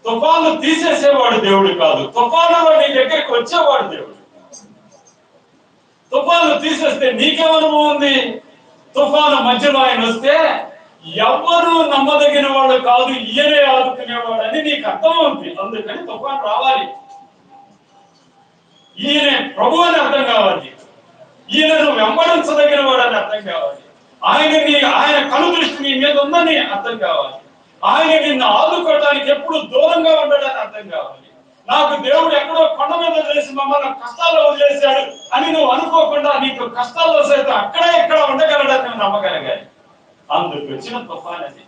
తుఫాను తీసేసేవాడు దేవుడు కాదు, తుఫానులో నీ దగ్గరికి వచ్చేవాడు దేవుడు. తుఫాను తీసేస్తే నీకేమనుభవం ఉంది? తుఫాను మధ్యలో ఆయన వస్తే ఎవరు నమ్మదగిన వాడు కాదు, ఈయనే ఆదుకునేవాడని నీకు అర్థం ఉంది. అందుకని తుఫాను రావాలి, ఈయనే ప్రభు అని అర్థం కావాలి, ఈయనను వెంబడించదగిన వాడని అర్థం కావాలి, ఆయన కను దృష్టి నీ మీద ఉందని అర్థం కావాలి, ఆయన నిన్ను ఆదుకోవడానికి ఎప్పుడు దూరంగా ఉండడానికి అర్థం కావాలి. నాకు దేవుడు ఎక్కడో కొండ మీద వదిలేసి మమ్మల్ని కష్టాల్లో వదిలేశాడు అని నువ్వు అనుకోకుండా నీకు కష్టాల్లో సైతం అక్కడే ఇక్కడ ఉండగలడని నువ్వు నమ్మగలగాలి. అందుకు వచ్చిన తుఫాన్ అది.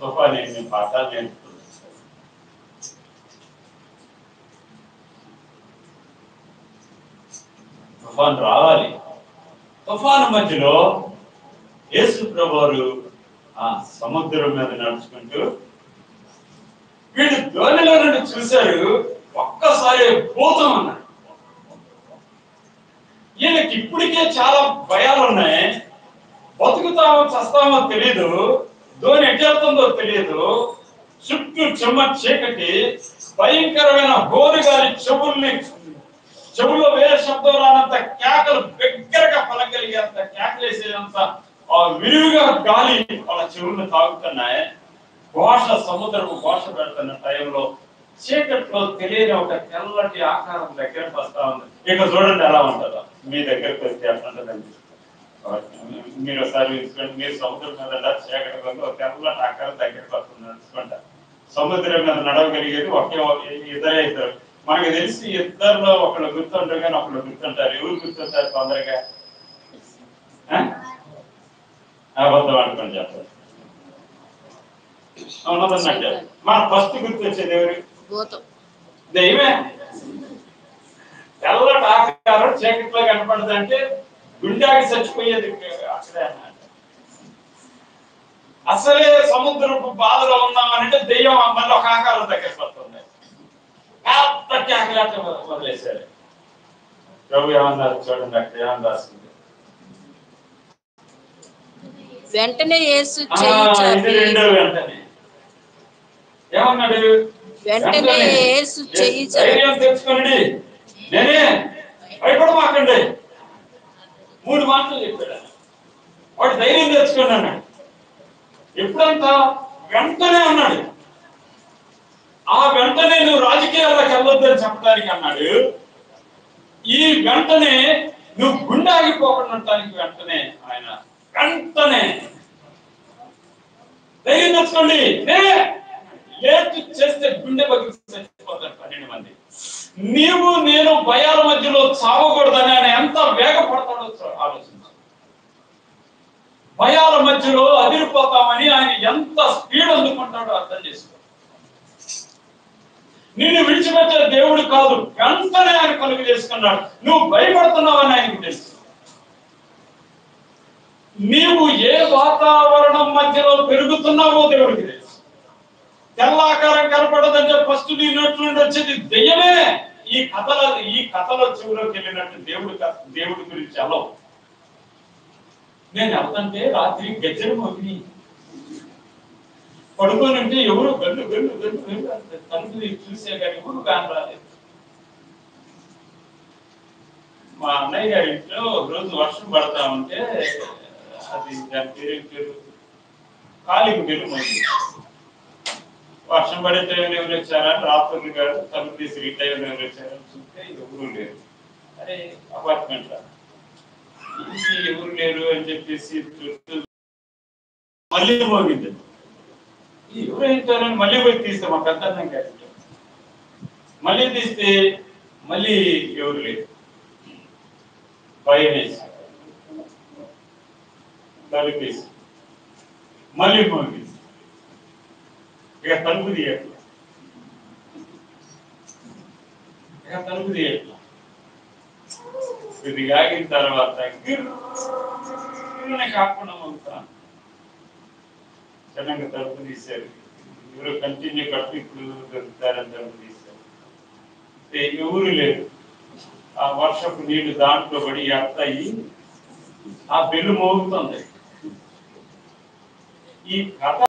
తుఫాన్ నేను పాఠాలు నేర్పుతుంది. తుఫాన్ రావాలి. తుఫాను మధ్యలో యేసు ప్రభువారు ఆ సముద్రం మీద నడుచుకుంటూ వీడు ధోనిలో నుండి చూశారు. ఒక్కసారి భూతం అన్నాడు. ఈయనకి ఇప్పటికే చాలా భయాలు ఉన్నాయి. బతుకుతామో చస్తామో తెలియదు, ధోని ఎట్టేస్తుందో తెలియదు, చుట్టూ చెమ్మ చీకటి, భయంకరమైన హోరుగాలి, చెవుల్లో వేరే శబ్దం రానంత కేకలు, బిగ్గరగా పలకలిగేంత కేకలేసేంత విరివిగా గాలి వాళ్ళ చెవులను తాగుతున్నాయి. ఘోష, సముద్రపు ఘోష పెడుతున్న టైంలో చీకట్లో తెలియని ఒక తెల్లటి ఆకారం దగ్గరకు వస్తా ఉంది. ఇక చూడండి ఎలా ఉంటుందో. మీ దగ్గరకు వస్తే ఎట్లుంటుందండి, మీరు ఒకసారి మీరు సముద్రం మీద చీకటి ఒక తెల్లటి ఆకారం దగ్గరకు వస్తుంది నడుచుకుంటా. సముద్రం మీద నడవగలిగేది ఇద్దరే ఇద్దరు. మనకు తెలిసి ఇద్దరులో ఒకళ్ళు గుర్తుంటారు, కానీ ఒకళ్ళు గుర్తుంటారు. ఎవరు గుర్తుంటారు తొందరగా? అబద్ధం అనుకోండి చెప్పారు. ఉన్నదన్నట్టు మన ఫస్ట్ గుర్తొచ్చేది ఎవరు? దైవమే. తెల్లటి ఆకారం చీకట్లో కనపడదంటే గుండెకి చచ్చిపోయేది అక్కడే అన్నమాట. అసలే సముద్రపు బాధలో ఉన్నామనంటే దెయ్యం మళ్ళీ ఒక ఆకారం దగ్గరికి వస్తుంది. పెద్ద కేకలేట వదిలేశారు. ప్రభు ఏమన్నారు చూడండి, అక్కడ ఏమని రాస్తుంది. వెంటనే యేసు వెంటనే ఏమన్నాడు? వెంటనే యేసు చెయ్యి ధైర్యం తెచ్చుకోండి, నేనే, భయపడమాకండి. 3 మాటలు చెప్పాడు. వాడు ధైర్యం తెచ్చుకోండి అన్నాడు. ఎప్పుడంతా? వెంటనే అన్నాడు. ఆ వెంటనే నువ్వు రాజకీయాల్లోకి వెళ్ళొద్దని చెప్పడానికి అన్నాడు. ఈ వెంటనే నువ్వు గుండె ఆగిపోకుండా ఉండటానికి వెంటనే ఆయన వెంటనే ధైర్యం తెచ్చుకోండి, నేనే. లేట్ చేస్తే గుండె పగిలి చచ్చిపోతారు 12 మంది. నీవు నేను భయాల మధ్యలో చావకూడదని ఆయన ఎంత వేగపడతాడో ఆలోచించు. భయాల మధ్యలో అదిరిపోతామని ఆయన ఎంత స్పీడ్ అందుకుంటాడో అర్థం చేసుకో. నిన్ను విడిచిపెట్టే దేవుడు కాదు, వెంటనే ఆయన కలుగు చేసుకున్నాడు. నువ్వు భయపడుతున్నావని ఆయనకు తెలుసు. నీవు ఏ వాతావరణం మధ్యలో పెరుగుతున్నావో దేవుడికి తెలుసు. తెల్లాకారం కనపడదంటే ఫస్ట్ నీ నోటి నుండి వచ్చేది దెయ్యమే. ఈ కథలో చెవులోకి వెళ్ళినట్టు దేవుడి గురించి అలవు. నేను వెళ్తుంటే రాత్రి గజ్జలు మోగిని పడుకొని ఉంటే ఎవరు గల్లు గల్లు గల్లు గల్లు అంటే తలుపు చూసే కానీ ఎవరు కాని రాలేదు. మా అన్నయ్య గారి ఇంట్లో రోజు వర్షం పడతా ఉంటే అది దాని పేరు కాలింగ్ బెల్లు మోగింది. వర్షం పడే టైంలో ఎవరు వచ్చారని రాత్రులు కాదు తలుపు తీసి ఈ టైంలో ఎవరు వచ్చారని చూస్తే ఎవరు లేరు. అరే అపార్ట్మెంట్ ఎవరు లేరు అని చెప్పేసి చుట్టూ మళ్ళీ మోగింది. ఎవరైతారని మళ్ళీ పోయి తీస్తే మా పెద్ద అన్నం కాదు. మళ్ళీ తీస్తే మళ్ళీ ఎవరు లేరు. భయం వేసి తలుపేసి మళ్ళీ మోగింది. ఇక తలుపు తీయట్లా, ఇది ఆగిన తర్వాత కాకుండా మోగుతాను. జనంగా తలుపు తీశారు. ఎవరు కంటిన్యూ కట్టు ఇప్పుడు దొరుకుతారని తలుపు తీశారు. ఎవరు లేరు. ఆ వర్షపు నీళ్లు దాంట్లో పడి అత్తయి ఆ బెల్లు మోగుతుంది. ఈ కథ